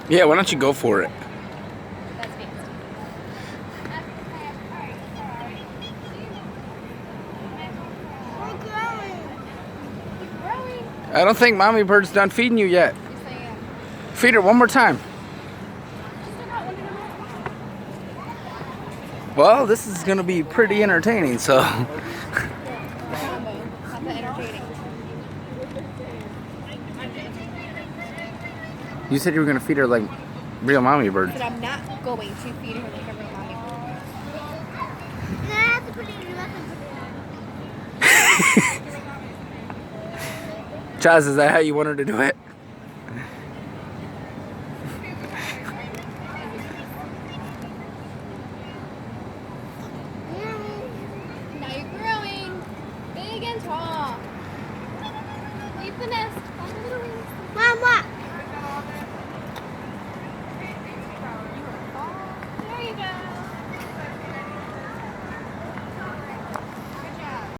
Yeah, why don't you go for it? That's fancy. We're growing. Keep growing. I don't think mommy bird's done feeding you yet. Yes, I am. Feed her one more time. Just about one more. Well, this is gonna be pretty entertaining, so. Not that entertaining. You said you were gonna feed her like real mommy bird. But I'm not going to feed her like a real mommy bird. No, I have to put it in. You have to put it in. Chaz, is that how you want her to do it? Now you're growing. Big and tall. Leave the nest.